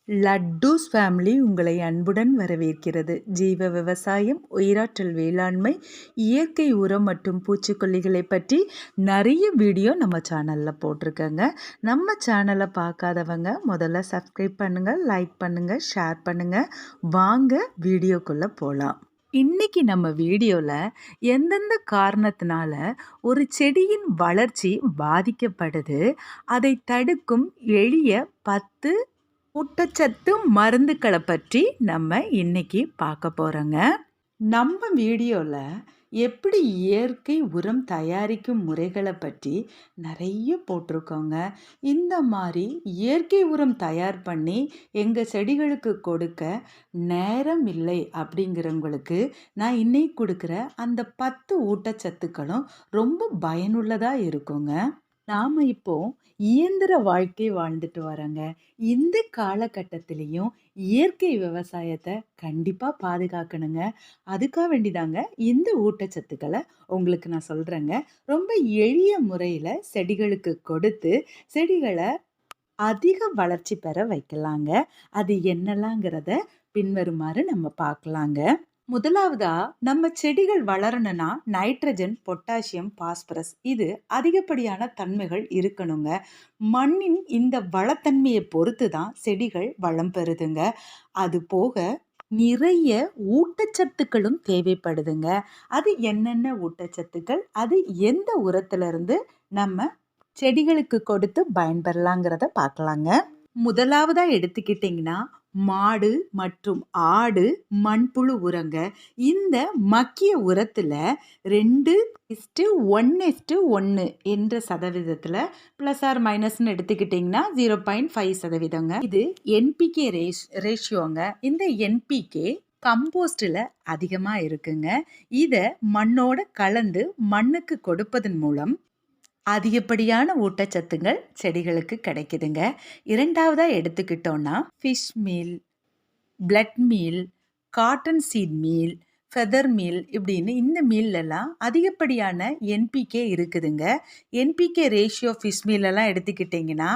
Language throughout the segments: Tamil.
லட்டூஸ் ஃபேமிலி உங்களை அன்புடன் வரவேற்கிறது. ஜீவ விவசாயம், உயிராற்றல் வேளாண்மை, இயற்கை உரம் மற்றும் பூச்சிக்கொல்லிகளை பற்றி நிறைய வீடியோ நம்ம சேனலில் போட்டிருக்கேங்க. நம்ம சேனலை பார்க்காதவங்க முதல்ல சப்ஸ்கிரைப் பண்ணுங்கள், லைக் பண்ணுங்கள், ஷேர் பண்ணுங்கள். வாங்க வீடியோக்குள்ளே போகலாம். இன்னைக்கு நம்ம வீடியோவில் எந்தெந்த காரணத்தினால ஒரு செடியின் வளர்ச்சி பாதிக்கப்படுது, அதை தடுக்கும் எளிய 10 ஊட்டச்சத்து மருந்துக்களை பற்றி நம்ம இன்னைக்கு பார்க்க போகிறோங்க. நம்ம வீடியோவில் எப்படி இயற்கை உரம் தயாரிக்கும் முறைகளை பற்றி நிறைய போட்டிருக்கோங்க. இந்த மாதிரி இயற்கை உரம் தயார் பண்ணி எங்கள் செடிகளுக்கு கொடுக்க நேரம் இல்லை அப்படிங்கிறவங்களுக்கு நான் இன்னைக்கு கொடுக்குற அந்த 10 ஊட்டச்சத்துக்களும் ரொம்ப பயனுள்ளதாக இருக்குங்க. நாம் இப்போ இயந்திர வாழ்க்கை வாழ்ந்துட்டு வரோங்க. இந்த காலகட்டத்திலையும் இயற்கை விவசாயத்தை கண்டிப்பாக பாதுகாக்கணுங்க. அதுக்காக வேண்டிதாங்க இந்த ஊட்டச்சத்துக்களை உங்களுக்கு நான் சொல்கிறேங்க. ரொம்ப எளிய முறையில் செடிகளுக்கு கொடுத்து செடிகளை அதிக வளர்ச்சி பெற வைக்கலாங்க. அது என்னலாங்கிறத பின்வருமாறு நம்ம பார்க்கலாங்க. முதலாவதா நம்ம செடிகள் வளரணும்னா நைட்ரஜன், பொட்டாசியம், பாஸ்பரஸ் இது அதிகப்படியான தன்மைகள் இருக்கணுங்க. மண்ணின் இந்த வளத்தன்மையை பொறுத்து தான் செடிகள் வளம் பெறுதுங்க. அது போக நிறைய ஊட்டச்சத்துக்களும் தேவைப்படுதுங்க. அது என்னென்ன ஊட்டச்சத்துக்கள், அது எந்த உரத்திலிருந்து நம்ம செடிகளுக்கு கொடுத்து பயன்பெறலாங்கிறத பார்க்கலாங்க. முதலாவதா எடுத்துக்கிட்டிங்கன்னா மாடு மற்றும் ஆடு மண்புழு உரங்க. இந்த மக்கிய உரத்தில் 2:1:1 என்ற சதவீதத்தில் ப்ளஸ் ஆர் மைனஸ்ன்னு எடுத்துக்கிட்டிங்கன்னா 0.5%. இது என்பிகே ரேஷியோங்க. இந்த என்பிகே கம்போஸ்டில் அதிகமாக இருக்குங்க. இதை மண்ணோட கலந்து மண்ணுக்கு கொடுப்பதன் மூலம் அதிகப்படியான ஊட்டச்சத்துங்கள் செடிகளுக்கு கிடைக்குதுங்க. இரண்டாவதாக எடுத்துக்கிட்டோன்னா fish meal, blood meal, cotton seed meal, feather meal இப்படின்னு இந்த மீல்லலாம் அதிகப்படியான என்பிகே இருக்குதுங்க. என்பிகே ரேஷியோ ஃபிஷ் மீலெல்லாம் எடுத்துக்கிட்டிங்கன்னா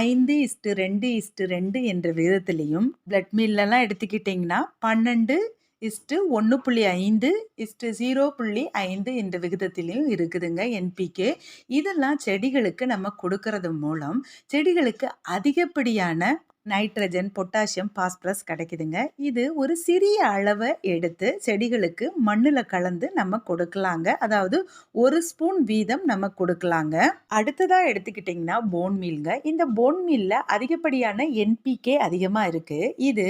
5:2:2 என்ற விதத்துலேயும், பிளட் மீல்லலாம் எடுத்துக்கிட்டிங்கன்னா 12:1.5:0.5 என்ற விகிதத்திலையும் இருக்குதுங்க என்பிகே. இதெல்லாம் செடிகளுக்கு நம்ம கொடுக்கறது மூலம் செடிகளுக்கு அதிகப்படியான நைட்ரஜன், பொட்டாசியம், பாஸ்பரஸ் கிடைக்குதுங்க. இது ஒரு சிறிய அளவை எடுத்து செடிகளுக்கு மண்ணில் கலந்து நம்ம கொடுக்கலாங்க. அதாவது 1 ஸ்பூன் வீதம் நம்ம கொடுக்கலாங்க. அடுத்ததாக எடுத்துக்கிட்டிங்கன்னா போன் மீல்ங்க. இந்த போன் மீலில் அதிகப்படியான என்பிகே அதிகமாக இருக்குது. இது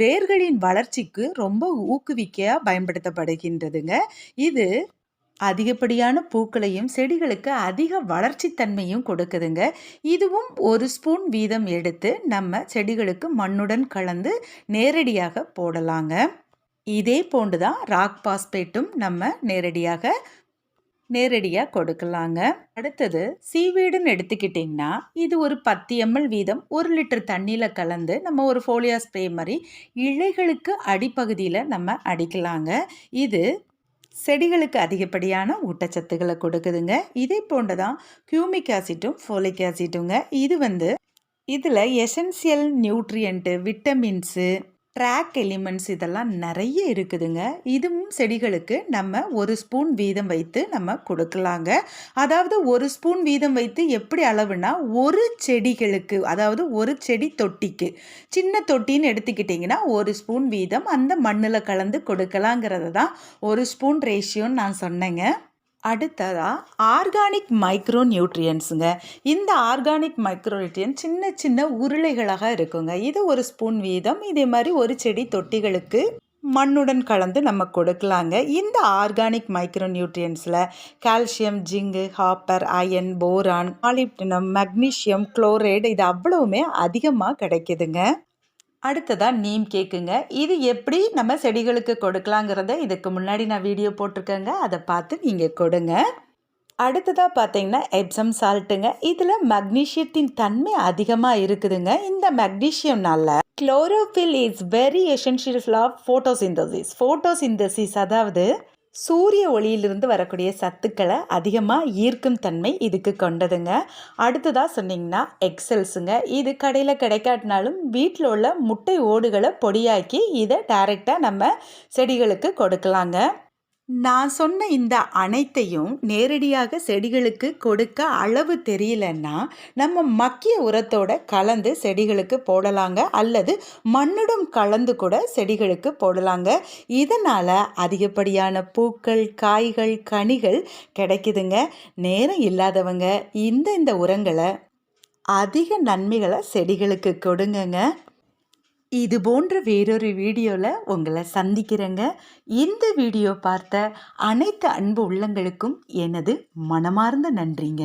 வேர்களின் வளர்ச்சிக்கு ரொம்ப ஊக்குவிக்க பயன்படுத்தப்படுகின்றதுங்க. இது அதிகப்படியான பூக்களையும் செடிகளுக்கு அதிக வளர்ச்சி தன்மையும் கொடுக்குதுங்க. இதுவும் 1 ஸ்பூன் வீதம் எடுத்து நம்ம செடிகளுக்கு மண்ணுடன் கலந்து நேரடியாக போடலாங்க. இதே போன்று தான் ராக் பாஸ்பேட்டும் நம்ம நேரடியாக கொடுக்கலாங்க. அடுத்தது சீவீடுன்னு எடுத்துக்கிட்டிங்கன்னா இது ஒரு 10 ml வீதம் 1 லிட்டர் தண்ணியில் கலந்து நம்ம ஒரு ஃபோலியா ஸ்ப்ரே மாதிரி இலைகளுக்கு அடிப்பகுதியில் நம்ம அடிக்கலாங்க. இது செடிகளுக்கு அதிகப்படியான ஊட்டச்சத்துக்களை கொடுக்குதுங்க. இதே போன்று தான் கியூமிக் ஆசிட்டும் ஃபோலிக் ஆசிட்டுங்க. இதில் essential nutrient, vitamins, trace elements இதெல்லாம் நிறைய இருக்குதுங்க. இதுவும் செடிகளுக்கு நம்ம 1 ஸ்பூன் வீதம் வைத்து நம்ம கொடுக்கலாங்க. அதாவது 1 ஸ்பூன் வீதம் வைத்து எப்படி அளவுனா, ஒரு செடிகளுக்கு, அதாவது ஒரு செடி தொட்டிக்கு, சின்ன தொட்டின்னு எடுத்துக்கிட்டிங்கன்னா 1 ஸ்பூன் வீதம் அந்த மண்ணில் கலந்து கொடுக்கலாங்கிறது தான் 1 ஸ்பூன் ரேஷியோன்னு நான் சொன்னேங்க. அடுத்ததாக ஆர்கானிக் மைக்ரோ நியூட்ரியன்ஸுங்க. இந்த ஆர்கானிக் மைக்ரோ நியூட்ரியன் சின்ன சின்ன உருளைகளாக இருக்குங்க. இது 1 ஸ்பூன் வீதம் இதே மாதிரி ஒரு செடி தொட்டிகளுக்கு மண்ணுடன் கலந்து நம்ம கொடுக்கலாங்க. இந்த ஆர்கானிக் மைக்ரோ நியூட்ரியன்ஸில் calcium, zinc, copper, iron, boron, molybdenum, magnesium, chloride இது அவ்வளவுமே அதிகமாக கிடைக்குதுங்க. அடுத்ததாக நீம் கேக்குங்க. இது எப்படி நம்ம செடிகளுக்கு கொடுக்கலாங்கிறத இதுக்கு முன்னாடி நான் வீடியோ போட்டிருக்கேங்க. அதை பார்த்து நீங்கள் கொடுங்க. அடுத்ததாக பார்த்தீங்கன்னா எப்சம் சால்ட்டுங்க. இதில் மக்னீசியத்தின் தன்மை அதிகமாக இருக்குதுங்க. இந்த மக்னீசியம்னால chlorophyll is very essential of photosynthesis. அதாவது சூரிய ஒளியிலிருந்து வரக்கூடிய சத்துக்களை அதிகமாக ஈர்க்கும் தன்மை இதுக்கு கொண்டதுங்க. அடுத்ததாக சொன்னிங்கன்னா எக்ஸல்ஸுங்க. இது கடையில் கிடைக்காட்டினாலும் வீட்டில் உள்ள முட்டை ஓடுகளை பொடியாக்கி இதை டைரெக்டாக நம்ம செடிகளுக்கு கொடுக்கலாங்க. நான் சொன்ன இந்த அனைத்தையும் நேரடியாக செடிகளுக்கு கொடுக்க அளவு தெரியலன்னா நம்ம மக்கிய உரத்தோட கலந்து செடிகளுக்கு போடலாங்க, அல்லது மண்ணுடன் கலந்து கூட செடிகளுக்கு போடலாங்க. இதனால் அதிகப்படியான பூக்கள், காய்கள், கனிகள் கிடைக்குதுங்க. நேரம் இல்லாதவங்க இந்த உரங்களை அதிக நன்மைகளை செடிகளுக்கு கொடுங்கங்க. இது போன்ற வேறொரு வீடியோவில் உங்களை சந்திக்கிறேங்க. இந்த வீடியோ பார்த்த அனைத்து அன்பு உள்ளங்களுக்கும் எனது மனமார்ந்த நன்றிங்க.